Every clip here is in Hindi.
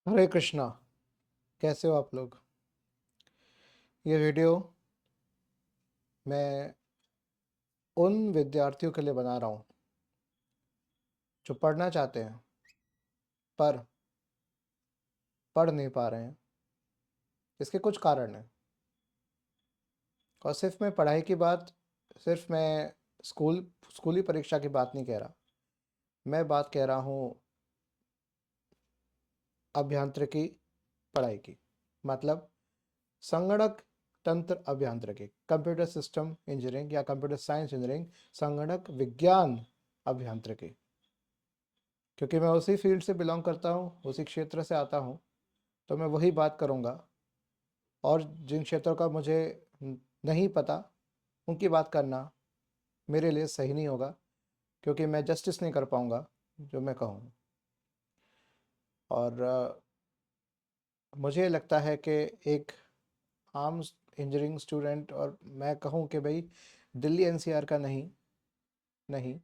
हरे कृष्णा। कैसे हो आप लोग? ये वीडियो मैं उन विद्यार्थियों के लिए बना रहा हूँ जो पढ़ना चाहते हैं पर पढ़ नहीं पा रहे हैं। इसके कुछ कारण हैं। और सिर्फ मैं पढ़ाई की बात, सिर्फ मैं स्कूली परीक्षा की बात नहीं कह रहा। मैं बात कह रहा हूँ अभियांत्रिकी पढ़ाई की। मतलब संगणक तंत्र अभियांत्रिकी, कंप्यूटर सिस्टम इंजीनियरिंग या कंप्यूटर साइंस इंजीनियरिंग, संगणक विज्ञान अभियांत्रिकी। क्योंकि मैं उसी फील्ड से बिलोंग करता हूँ, उसी क्षेत्र से आता हूँ, तो मैं वही बात करूँगा। और जिन क्षेत्रों का मुझे नहीं पता उनकी बात करना मेरे लिए सही नहीं होगा, क्योंकि मैं जस्टिस नहीं कर पाऊँगा जो मैं कहूँ। और मुझे लगता है कि एक आम इंजीनियरिंग स्टूडेंट, और मैं कहूँ कि भाई दिल्ली एनसीआर का नहीं, नहीं,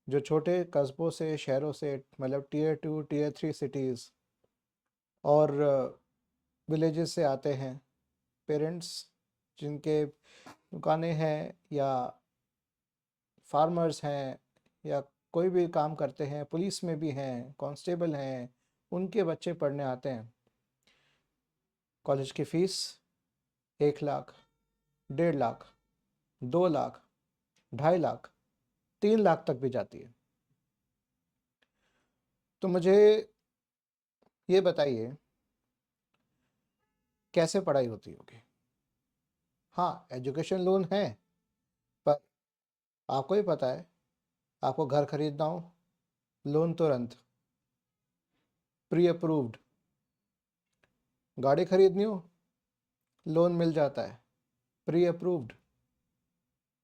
जो छोटे कस्बों से, शहरों से, मतलब टीयर 2 टीयर 3 सिटीज़ और विलेजेस से आते हैं, पेरेंट्स जिनके दुकानें हैं या फार्मर्स हैं या कोई भी काम करते हैं, पुलिस में भी हैं, कांस्टेबल हैं, उनके बच्चे पढ़ने आते हैं। कॉलेज की फ़ीस 1 लाख, 1.5 लाख, 2 लाख, 2.5 लाख, 3 लाख तक भी जाती है। तो मुझे ये बताइए, कैसे पढ़ाई होती होगी? हाँ, एजुकेशन लोन है, पर आपको ही पता है, आपको घर खरीदना हो, लोन तुरंत, प्री अप्रूव्ड। गाड़ी खरीदनी हो, लोन मिल जाता है, प्री अप्रूव्ड।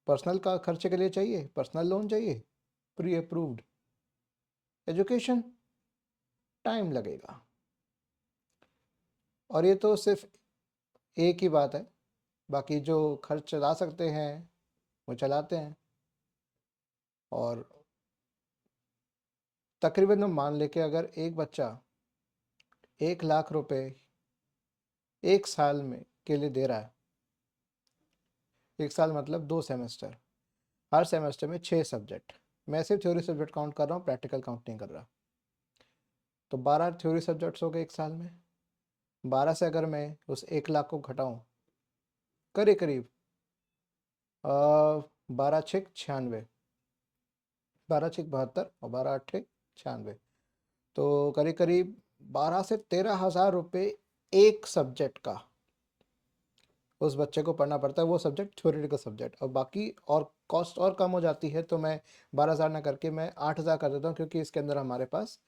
पर्सनल का खर्चे के लिए चाहिए, पर्सनल लोन चाहिए, प्री अप्रूव्ड। एजुकेशन टाइम लगेगा। और ये तो सिर्फ एक ही बात है। बाकी जो खर्च चला सकते हैं वो चलाते हैं। और तकरीबन हम मान लेके, अगर एक बच्चा 1 लाख रुपए 1 साल में के लिए दे रहा है, 1 साल मतलब 2 सेमेस्टर, हर सेमेस्टर में 6 सब्जेक्ट। मैं सिर्फ थ्योरी सब्जेक्ट काउंट कर रहा हूँ, प्रैक्टिकल काउंट नहीं कर रहा। तो 12 थ्योरी सब्जेक्ट्स हो गए 1 साल में। 12 से अगर मैं उस 1 लाख को घटाऊँ, करीब करीब 12 6 96, 12 6 72 और 12 8 96, तो करीब करीब 12 से 13 हज़ार रुपये एक सब्जेक्ट का उस बच्चे को पढ़ना पड़ता है। वो सब्जेक्ट थ्योरेटिकल सब्जेक्ट, और बाकी और कॉस्ट और कम हो जाती है, तो मैं 12 हज़ार ना करके मैं 8 हज़ार कर देता हूँ, क्योंकि इसके अंदर हमारे पास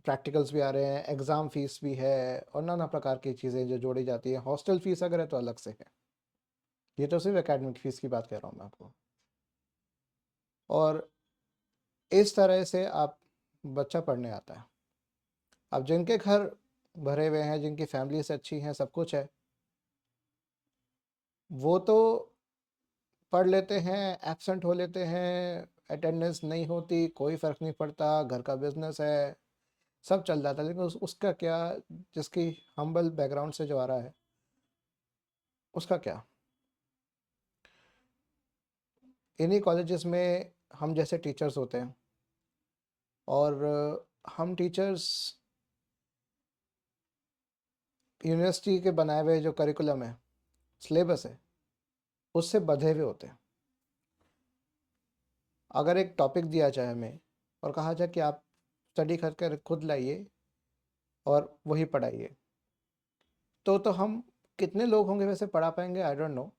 प्रैक्टिकल्स भी आ रहे हैं, एग्ज़ाम फीस भी है, और नाना प्रकार की चीज़ें जो जोड़ी जाती है। हॉस्टल फीस अगर है तो अलग से है। ये तो सिर्फ एकेडमिक फ़ीस की बात कह रहा हूँ मैं आपको। और इस तरह से आप बच्चा पढ़ने आता है। अब जिनके घर भरे हुए हैं, जिनकी फैमिली से अच्छी हैं, सब कुछ है, वो तो पढ़ लेते हैं, एब्सेंट हो लेते हैं, अटेंडेंस नहीं होती, कोई फ़र्क नहीं पड़ता, घर का बिजनेस है, सब चल जाता है। लेकिन उसका क्या, जिसकी हम्बल बैकग्राउंड से जो आ रहा है, उसका क्या? इन्हीं कॉलेजेस में हम जैसे टीचर्स होते हैं, और हम टीचर्स यूनिवर्सिटी के बनाए हुए जो करिकुलम है, सिलेबस है, उससे बंधे हुए होते हैं। अगर एक टॉपिक दिया जाए हमें और कहा जाए कि आप स्टडी करके खुद लाइए और वही पढ़ाइए, तो हम कितने लोग होंगे वैसे पढ़ा पाएंगे? I don't know.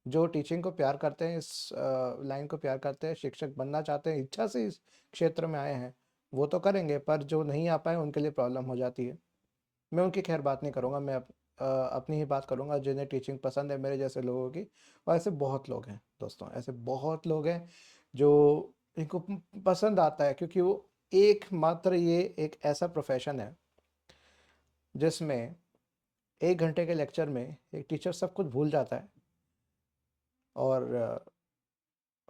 जो टीचिंग को प्यार करते हैं, इस लाइन को प्यार करते हैं, शिक्षक बनना चाहते हैं, इच्छा से इस क्षेत्र में आए हैं, वो तो करेंगे, पर जो नहीं आ पाए उनके लिए प्रॉब्लम हो जाती है। मैं उनकी खैर बात नहीं करूँगा, मैं अपनी ही बात करूँगा, जिन्हें टीचिंग पसंद है, मेरे जैसे लोगों की। और ऐसे बहुत लोग हैं दोस्तों, ऐसे बहुत लोग हैं जो इनको पसंद आता है, क्योंकि वो एकमात्र ये एक ऐसा प्रोफेशन है जिसमें 1 घंटे के लेक्चर में एक टीचर सब कुछ भूल जाता है, और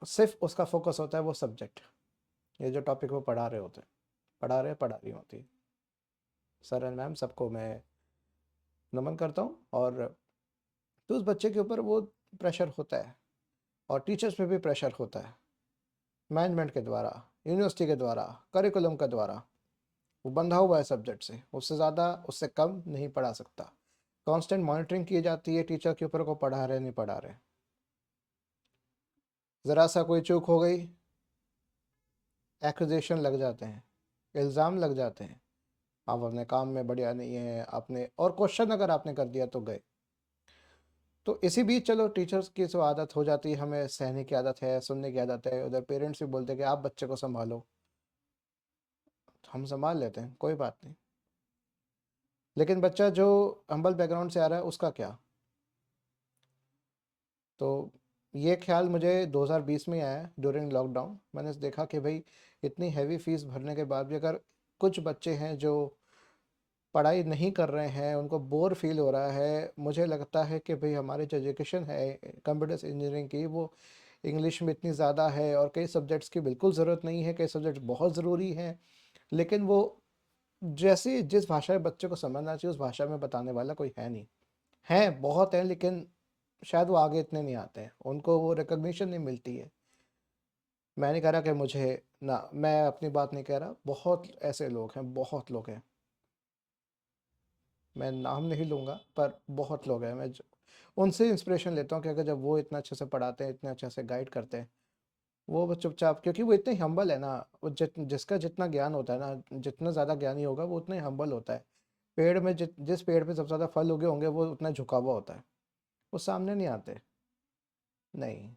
सिर्फ उसका फोकस होता है वो सब्जेक्ट, ये जो टॉपिक वो पढ़ा रहे होते हैं। पढ़ा रही होती। सर एंड मैम सबको मैं नमन करता हूँ। और तो उस बच्चे के ऊपर वो प्रेशर होता है, और टीचर्स पे भी प्रेशर होता है, मैनेजमेंट के द्वारा, यूनिवर्सिटी के द्वारा, करिकुलम के द्वारा। वो बंधा हुआ है सब्जेक्ट से, उससे ज़्यादा उससे कम नहीं पढ़ा सकता। कांस्टेंट मॉनिटरिंग की जाती है टीचर के ऊपर को पढ़ा रहे नहीं पढ़ा रहे। ज़रा सा कोई चूक हो गई, एक्यूजेशन लग जाते हैं, इल्ज़ाम लग जाते हैं, आप अपने काम में बढ़िया नहीं है आपने, और क्वेश्चन अगर आपने कर दिया तो गए। तो इसी बीच चलो टीचर्स की जो आदत हो जाती है, हमें सहने की आदत है, सुनने की आदत है, उधर पेरेंट्स भी बोलते हैं कि आप बच्चे को संभालो, तो हम संभाल लेते हैं, कोई बात नहीं। लेकिन बच्चा जो हम्बल बैकग्राउंड से आ रहा है उसका क्या? तो ये ख्याल मुझे 2020 में आया ड्यूरिंग लॉकडाउन। मैंने देखा कि भाई इतनी हैवी फीस भरने के बाद भी अगर कुछ बच्चे हैं जो पढ़ाई नहीं कर रहे हैं, उनको बोर फील हो रहा है, मुझे लगता है कि भाई हमारी जो एजुकेशन है कंप्यूटर इंजीनियरिंग की, वो इंग्लिश में इतनी ज़्यादा है और कई सब्जेक्ट्स की बिल्कुल ज़रूरत नहीं है, कई सब्जेक्ट्स बहुत ज़रूरी हैं, लेकिन वो जैसे जिस भाषा में बच्चे को समझना चाहिए उस भाषा में बताने वाला कोई है नहीं। हैं, बहुत हैं, लेकिन शायद वो आगे इतने नहीं आते हैं, उनको वो रिकॉग्निशन नहीं मिलती है। मैं नहीं कह रहा कि मुझे ना, मैं अपनी बात नहीं कह रहा, बहुत ऐसे लोग हैं, बहुत लोग हैं, मैं नाम नहीं लूँगा पर बहुत लोग हैं, उनसे इंस्पिरेशन लेता हूँ कि अगर जब वो इतना अच्छे से पढ़ाते हैं, इतने अच्छे से गाइड करते हैं, वो चुपचाप, क्योंकि वो इतने हम्बल है ना, वो जिसका जितना ज्ञान होता है ना, जितना ज़्यादा ज्ञानी होगा वो उतना ही हम्बल होता है। पेड़ में जिस पेड़ पे सबसे ज़्यादा फल उगे होंगे वो उतना झुका हुआ होता है, वो सामने नहीं आते। नहीं,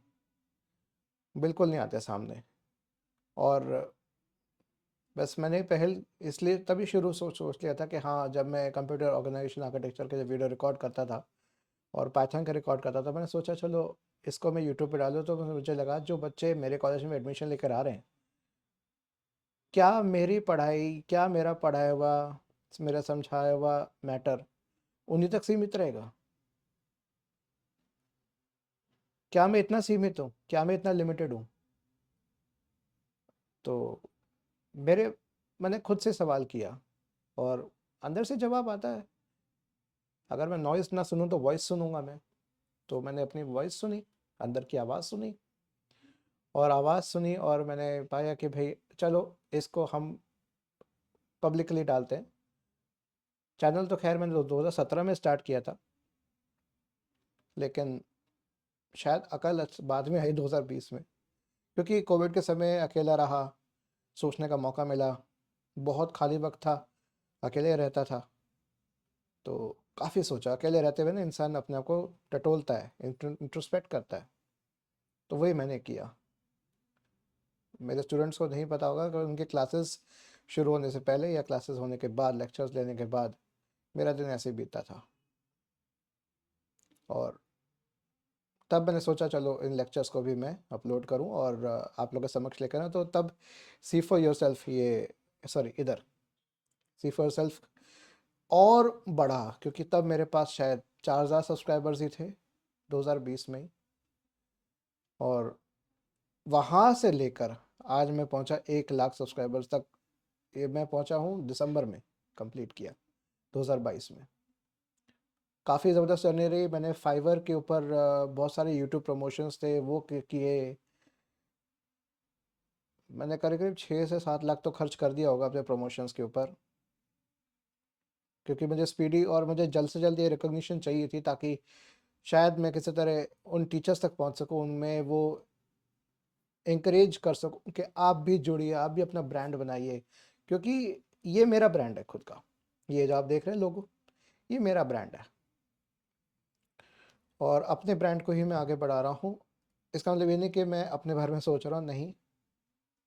बिल्कुल नहीं आते सामने। और बस मैंने पहल इसलिए तभी शुरू सोच सोच लिया था कि हाँ, जब मैं कंप्यूटर ऑर्गेनाइजेशन आर्किटेक्चर के वीडियो रिकॉर्ड करता था और पाइथन का रिकॉर्ड करता था, मैंने सोचा चलो इसको मैं यूट्यूब पे डालूँ। तो मुझे लगा जो बच्चे मेरे कॉलेज में एडमिशन लेकर आ रहे हैं, क्या मेरी पढ़ाई, क्या मेरा पढ़ाया हुआ, मेरा समझाया हुआ मैटर उन्हीं तक सीमित रहेगा? क्या मैं इतना सीमित हूँ, क्या मैं इतना लिमिटेड हूँ? तो मेरे मैंने खुद से सवाल किया और अंदर से जवाब आता है। अगर मैं नॉइज़ ना सुनूँ तो वॉइस सुनूंगा मैं। तो मैंने अपनी वॉइस सुनी, अंदर की आवाज़ सुनी, और आवाज़ सुनी और मैंने पाया कि भाई चलो इसको हम पब्लिकली डालते हैं। चैनल तो खैर मैंने 2017 में स्टार्ट किया था, लेकिन शायद अकल बाद में आई 2020 में, क्योंकि कोविड के समय अकेला रहा, सोचने का मौका मिला, बहुत खाली वक्त था, अकेले रहता था, तो काफ़ी सोचा। अकेले रहते हुए ना इंसान अपने आप को टटोलता है, इंट्रोस्पेक्ट करता है, तो वही मैंने किया। मेरे स्टूडेंट्स को नहीं पता होगा कि उनके क्लासेस शुरू होने से पहले या क्लासेस होने के बाद, लेक्चर्स लेने के बाद मेरा दिन ऐसे ही बीतता था। और तब मैंने सोचा चलो इन लेक्चर्स को भी मैं अपलोड करूं और आप लोगों के समक्ष लेकर आऊं। तो तब सी फॉर योर सेल्फ, ये सॉरी इधर सी फॉर सेल्फ और बढ़ा, क्योंकि तब मेरे पास शायद 4000 सब्सक्राइबर्स ही थे 2020 में ही। और वहाँ से लेकर आज मैं पहुँचा 1 लाख सब्सक्राइबर्स तक। ये मैं पहुँचा हूँ दिसंबर में, कंप्लीट किया 2022 में। काफ़ी ज़बरदस्त जर्नी रही। मैंने फाइवर के ऊपर बहुत सारे यूट्यूब प्रमोशंस थे वो किए। मैंने करीब करीब 6 से 7 लाख तो खर्च कर दिया होगा अपने प्रमोशंस के ऊपर, क्योंकि मुझे स्पीडी और मुझे जल्द से जल्द ये रिकॉग्निशन चाहिए थी, ताकि शायद मैं किसी तरह उन टीचर्स तक पहुंच सकूं, उनमें वो इंकरेज कर सकूं कि आप भी जुड़िए, आप भी अपना ब्रांड बनाइए। क्योंकि ये मेरा ब्रांड है खुद का, ये जो आप देख रहे हैं लोगो, ये मेरा ब्रांड है और अपने ब्रांड को ही मैं आगे बढ़ा रहा हूँ। इसका मतलब ये नहीं कि मैं अपने बारे में सोच रहा हूँ, नहीं।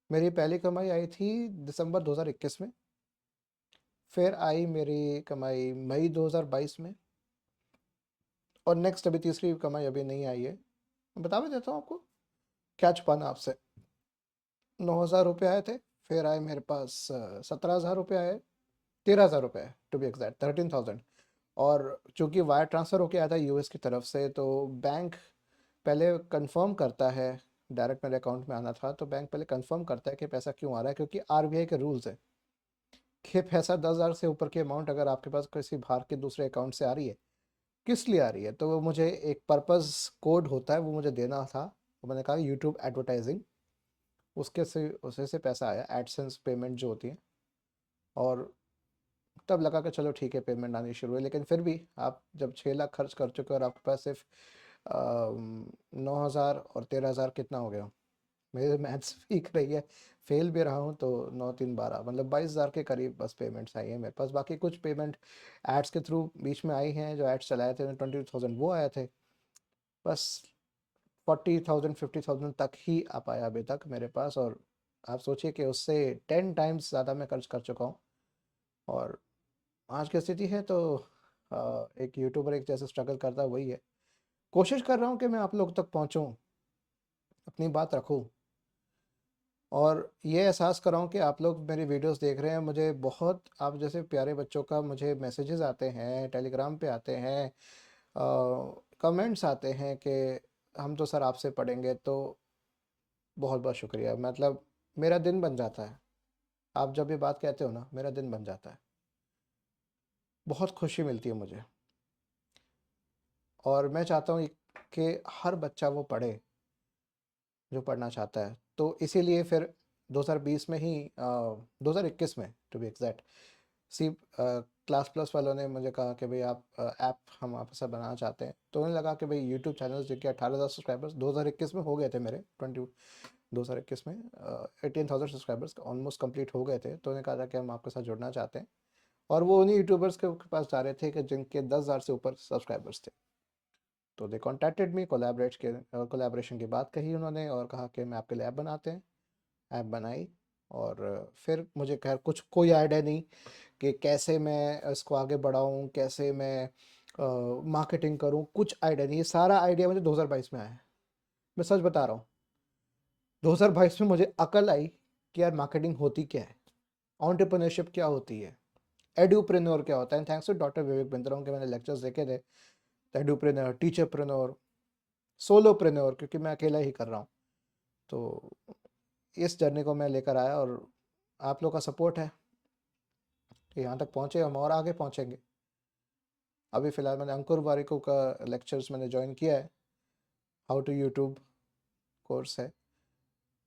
मेरी पहली कमाई आई थी दिसंबर 2021 में, फिर आई मेरी कमाई मई 2022 में, और नेक्स्ट अभी तीसरी कमाई अभी नहीं आई है। मैं बता भी देता हूँ आपको, क्या छुपाना आपसे। 9000 रुपये आए थे, फिर आए मेरे पास 17,000 रुपये आए, 13,000 रुपये टू बी एग्जैक्ट, 13,000। और चूंकि वायर ट्रांसफ़र होके आया था यूएस की तरफ से, तो बैंक पहले कंफर्म करता है, डायरेक्ट मेरे अकाउंट में आना था तो बैंक पहले कंफर्म करता है कि पैसा क्यों आ रहा है, क्योंकि आरबीआई के रूल्स है। कि पैसा 10,000 से ऊपर की अमाउंट अगर आपके पास किसी बाहर के दूसरे अकाउंट से आ रही है, किस लिए आ रही है? तो वो मुझे एक पर्पस कोड होता है, वो मुझे देना था। तो मैंने कहा यूट्यूब एडवर्टाइजिंग, उसके से उसे से पैसा आया, एडसेंस पेमेंट जो होती है। और तब लगा कि चलो ठीक है, पेमेंट आनी शुरू है। लेकिन फिर भी आप जब 6 लाख खर्च कर चुके हो और आपके पास सिर्फ 9,000 और 13,000 कितना हो गया? मेरे मैथ्स वीक रही है, फेल भी रहा हूँ तो 9 3 12 मतलब 22,000 के करीब बस पेमेंट्स आई है मेरे पास। बाकी कुछ पेमेंट एड्स के थ्रू बीच में आई हैं, जो एड्स चलाए थे 20,000 वो आए थे। बस 40,000 50,000 तक ही आ पाया अभी तक मेरे पास। और आप सोचिए कि उससे 10 टाइम्स ज़्यादा मैं खर्च कर चुका हूँ। और आज की स्थिति है तो एक यूट्यूबर एक जैसे स्ट्रगल करता है वही है। कोशिश कर रहा हूँ कि मैं आप लोग तक पहुँचूँ, अपनी बात रखूँ, और ये एहसास कराऊँ कि आप लोग मेरी वीडियोस देख रहे हैं। मुझे बहुत आप जैसे प्यारे बच्चों का मुझे मैसेजेस आते हैं, टेलीग्राम पे आते हैं, कमेंट्स आते हैं कि हम तो सर आपसे पढ़ेंगे। तो बहुत बहुत शुक्रिया, मतलब मेरा दिन बन जाता है। आप जब ये बात कहते हो ना, मेरा दिन बन जाता है, बहुत खुशी मिलती है मुझे। और मैं चाहता हूँ कि हर बच्चा वो पढ़े जो पढ़ना चाहता है। तो इसीलिए फिर 2020 में ही 2021 में to be exact, C class plus वालों ने मुझे कहा कि भाई आप ऐप हम आपसे बनाना चाहते हैं। तो उन्हें लगा कि भाई यूट्यूब चैनल जिनके 18,000 सब्सक्राइबर्स 2021 में हो गए थे मेरे 2021 में 18,000 सब्सक्राइबर्स ऑलमोस्ट कंप्लीट हो गए थे। तो उन्हें कहा था कि हम आपके साथ जुड़ना चाहते हैं। और वो उन्हीं यूट्यूबर्स के पास जा रहे थे कि जिनके 10,000 से ऊपर सब्सक्राइबर्स थे। तो दे कॉन्टैक्टेड मी, कोलैबोरेशन की बात कही उन्होंने और कहा कि मैं आपके लिए ऐप बनाते हैं। ऐप बनाई। और फिर मुझे खैर कुछ कोई आइडिया नहीं कि कैसे मैं इसको आगे बढ़ाऊँ, कैसे मैं मार्केटिंग करूँ, कुछ आइडिया नहीं। ये सारा आइडिया मुझे 2022 में आया है, मैं सच बता रहा हूँ। 2022 में मुझे अकल आई कि यार मार्केटिंग होती क्या है, एंटरप्रेन्योरशिप क्या होती है, एडुप्रेन्योर क्या होता है। Thanks to doctor Vivek Bindra के मैंने लेक्चर्स देखे थे, एडुप्रेन्योर, टीचरप्रेन्योर, सोलोप्रेन्योर, क्योंकि मैं अकेला ही कर रहा हूँ। तो इस जर्नी को मैं लेकर आया और आप लोग का सपोर्ट है कि यहाँ तक पहुँचे, हम और आगे पहुँचेंगे। अभी फ़िलहाल मैंने अंकुर वारिको का लेक्चर्स मैंने ज्वाइन किया है, हाउ टू यूट्यूब कोर्स है।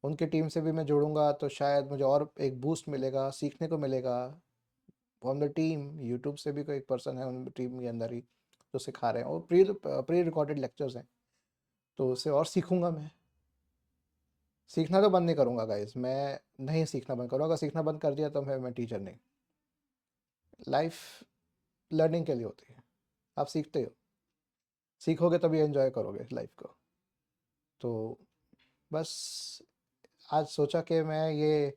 उनकी टीम से भी मैं जुड़ूंगा तो शायद मुझे और एक बूस्ट मिलेगा, सीखने को मिलेगा। ऑन द टीम यूट्यूब से भी कोई एक पर्सन है उन टीम के अंदर ही जो सिखा रहे हैं, और प्री रिकॉर्डेड लेक्चर्स हैं, तो उससे और सीखूंगा मैं। सीखना तो बंद नहीं करूंगा गाइस, मैं नहीं सीखना बंद करूँगा। अगर सीखना बंद कर दिया तो मैं टीचर नहीं। लाइफ लर्निंग के लिए होती है, आप सीखते हो, सीखोगे तभी एंजॉय करोगे लाइफ को। तो बस आज सोचा कि मैं ये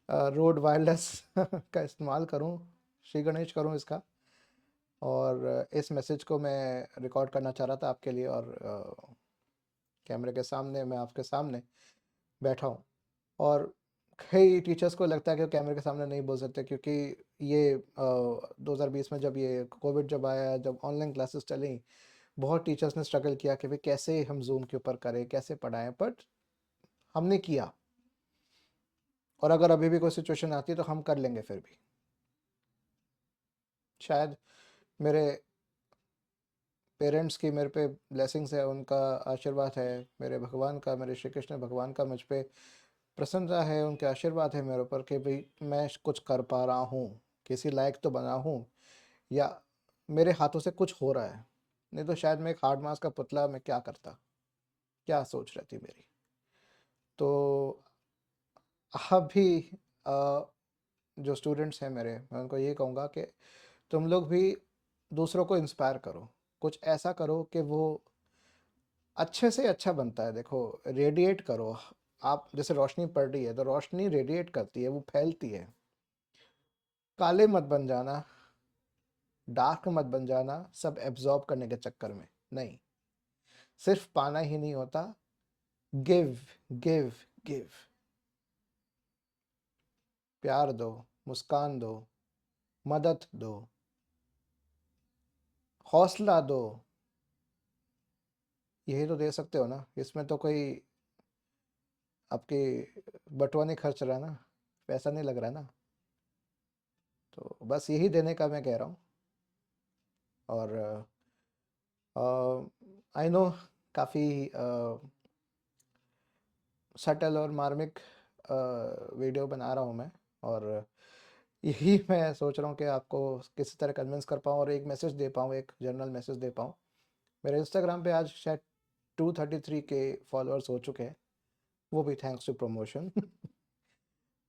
रोड वायरलेस का इस्तेमाल करूं, श्री गणेश करूं इसका। और इस मैसेज को मैं रिकॉर्ड करना चाह रहा था आपके लिए, और कैमरे के सामने मैं आपके सामने बैठा हूं। और कई टीचर्स को लगता है कि वो कैमरे के सामने नहीं बोल सकते, क्योंकि ये 2020 में जब ये कोविड जब आया, जब ऑनलाइन क्लासेस चली, बहुत टीचर्स ने स्ट्रगल किया कि भाई कैसे हम जूम के ऊपर करें, कैसे पढ़ाएं। बट हमने किया, और अगर अभी भी कोई सिचुएशन आती है तो हम कर लेंगे फिर भी। शायद मेरे पेरेंट्स की मेरे पे ब्लेसिंग्स है, उनका आशीर्वाद है, मेरे भगवान का, मेरे श्री कृष्ण भगवान का मुझ पे प्रसन्नता है, उनके आशीर्वाद है मेरे ऊपर कि भाई मैं कुछ कर पा रहा हूँ, किसी लायक तो बना हूँ, या मेरे हाथों से कुछ हो रहा है। नहीं तो शायद मैं एक हार्ड मास का पुतला मैं क्या करता, क्या सोच रहती मेरी। तो आप भी जो स्टूडेंट्स हैं मेरे, मैं उनको ये कहूँगा कि तुम लोग भी दूसरों को इंस्पायर करो, कुछ ऐसा करो कि वो अच्छे से अच्छा बनता है। देखो, रेडिएट करो। आप जैसे रोशनी पड़ रही है तो रोशनी रेडिएट करती है, वो फैलती है। काले मत बन जाना, डार्क मत बन जाना सब एब्जॉर्ब करने के चक्कर में। नहीं, सिर्फ पाना ही नहीं होता, गिव गिव गिव। प्यार दो, मुस्कान दो, मदद दो, हौसला दो। यही तो दे सकते हो ना, इसमें तो कोई आपकी बटुआ नहीं खर्च रहा ना, पैसा नहीं लग रहा ना। तो बस यही देने का मैं कह रहा हूँ। और आई नो काफ़ी सटल और मार्मिक वीडियो बना रहा हूँ मैं, और यही मैं सोच रहा हूँ कि आपको किसी तरह कन्विंस कर पाऊँ और एक मैसेज दे पाऊँ, एक जनरल मैसेज दे पाऊँ। मेरे इंस्टाग्राम पे आज शायद 233 के फॉलोअर्स हो चुके हैं, वो भी थैंक्स टू प्रमोशन।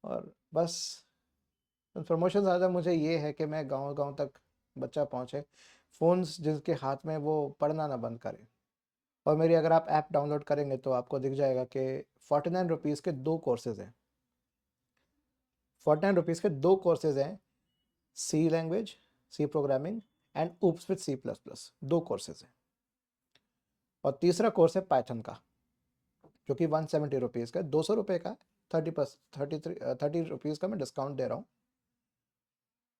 और बस प्रमोशन ज़्यादा मुझे ये है कि मैं गांव-गांव तक बच्चा पहुँचे, फ़ोन्स जिसके हाथ में वो पढ़ना ना बंद करे। और मेरी अगर आप ऐप डाउनलोड करेंगे तो आपको दिख जाएगा कि 49 रुपीज़ के 2 कोर्सेज़ हैं। 49 रुपीज़ के 2 कोर्सेज़ हैं, C language, C programming and OOPs with C plus plus, 2 courses हैं। और तीसरा कोर्स है पाइथन का, जो कि 170 रुपीज़ का, 200 रुपये का, 30 रुपीज़ का मैं डिस्काउंट दे रहा हूँ,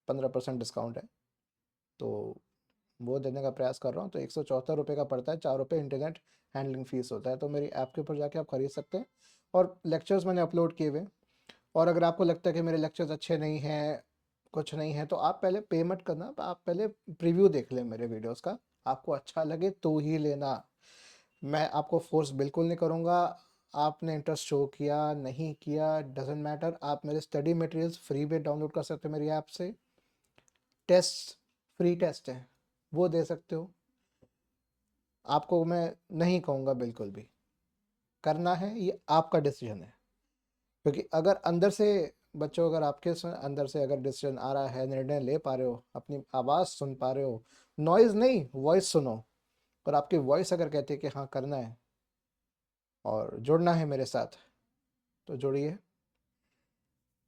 15% डिस्काउंट है, तो वो देने का प्रयास कर रहा हूँ। तो 174 रुपये का पड़ता है, 4 रुपये इंटरनेट हैंडलिंग फ़ीस होता है। तो मेरी ऐप के ऊपर जाके आप ख़रीद सकते हैं, और लेक्चर्स मैंने अपलोड किए हुए हैं। और अगर आपको लगता है कि मेरे लेक्चर्स अच्छे नहीं हैं, कुछ नहीं है, तो आप पहले पे मत करना, आप पहले प्रीव्यू देख लें मेरे वीडियोस का, आपको अच्छा लगे तो ही लेना। मैं आपको फोर्स बिल्कुल नहीं करूँगा। आपने इंटरेस्ट शो किया नहीं किया डजेंट मैटर, आप मेरे स्टडी मटेरियल्स फ्री में डाउनलोड कर सकते हो मेरी ऐप से। टेस्ट, फ्री टेस्ट हैं, वो दे सकते हो। आपको मैं नहीं कहूँगा बिल्कुल भी, करना है ये आपका डिसीजन है। क्योंकि अगर अंदर से बच्चों, अगर आपके अंदर से अगर डिसीजन आ रहा है, निर्णय ले पा रहे हो, अपनी आवाज़ सुन पा रहे हो, नॉइज़ नहीं वॉइस सुनो, और आपकी वॉइस अगर कहती है कि हाँ करना है और जुड़ना है मेरे साथ, तो जुड़िए।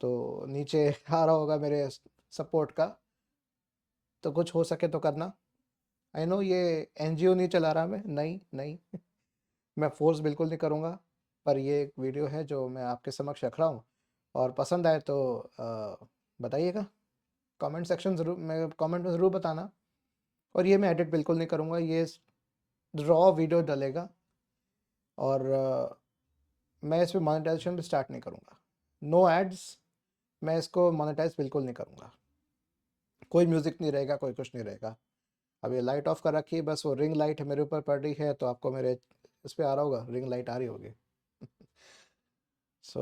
तो नीचे आ रहा होगा मेरे सपोर्ट का, तो कुछ हो सके तो करना। आई नो ये एनजीओ नहीं चला रहा मैं, नहीं नहीं, मैं फोर्स बिल्कुल नहीं करूँगा। पर ये एक वीडियो है जो मैं आपके समक्ष रख रहा हूँ, और पसंद आए तो बताइएगा, कमेंट सेक्शन ज़रूर, मैं कमेंट में ज़रूर बताना। और ये मैं एडिट बिल्कुल नहीं करूँगा, ये रॉ वीडियो डलेगा, और मैं इस पे मोनेटाइजेशन भी स्टार्ट नहीं करूँगा। नो एड्स, मैं इसको मोनेटाइज बिल्कुल नहीं करूँगा। कोई म्यूज़िक नहीं रहेगा, कोई कुछ नहीं रहेगा। अब ये लाइट ऑफ कर रखी है, बस वो रिंग लाइट मेरे ऊपर पड़ रही है, तो आपको मेरे इस पे आ रहा होगा, रिंग लाइट आ रही होगी। सो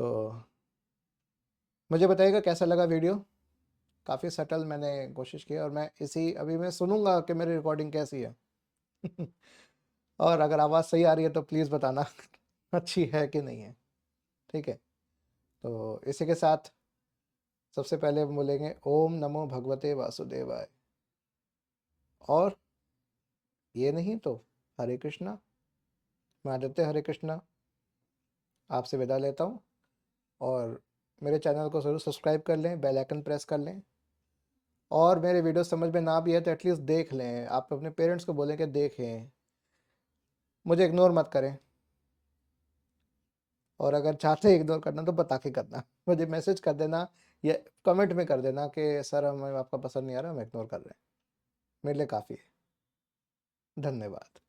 मुझे बताइएगा कैसा लगा वीडियो। काफ़ी सटल मैंने कोशिश की, और मैं अभी मैं सुनूंगा कि मेरी रिकॉर्डिंग कैसी है। और अगर आवाज़ सही आ रही है तो प्लीज़ बताना अच्छी है कि नहीं है, ठीक है। तो इसी के साथ सबसे पहले हम बोलेंगे ओम नमो भगवते वासुदेवाय, और ये नहीं तो हरे कृष्णा। मैं आदित्य हरे कृष्णा आपसे विदा लेता हूँ, और मेरे चैनल को ज़रूर सब्सक्राइब कर लें, बेल आइकन प्रेस कर लें, और मेरे वीडियो समझ में ना भी है तो एटलीस्ट देख लें। आप अपने पेरेंट्स को बोलें कि देखें, मुझे इग्नोर मत करें, और अगर चाहते हैं इग्नोर करना तो बता के करना, मुझे मैसेज कर देना या कमेंट में कर देना कि सर हमें आपका पसंद नहीं आ रहा, हम इग्नोर कर रहे हैं, मेरे लिए काफ़ी है। धन्यवाद।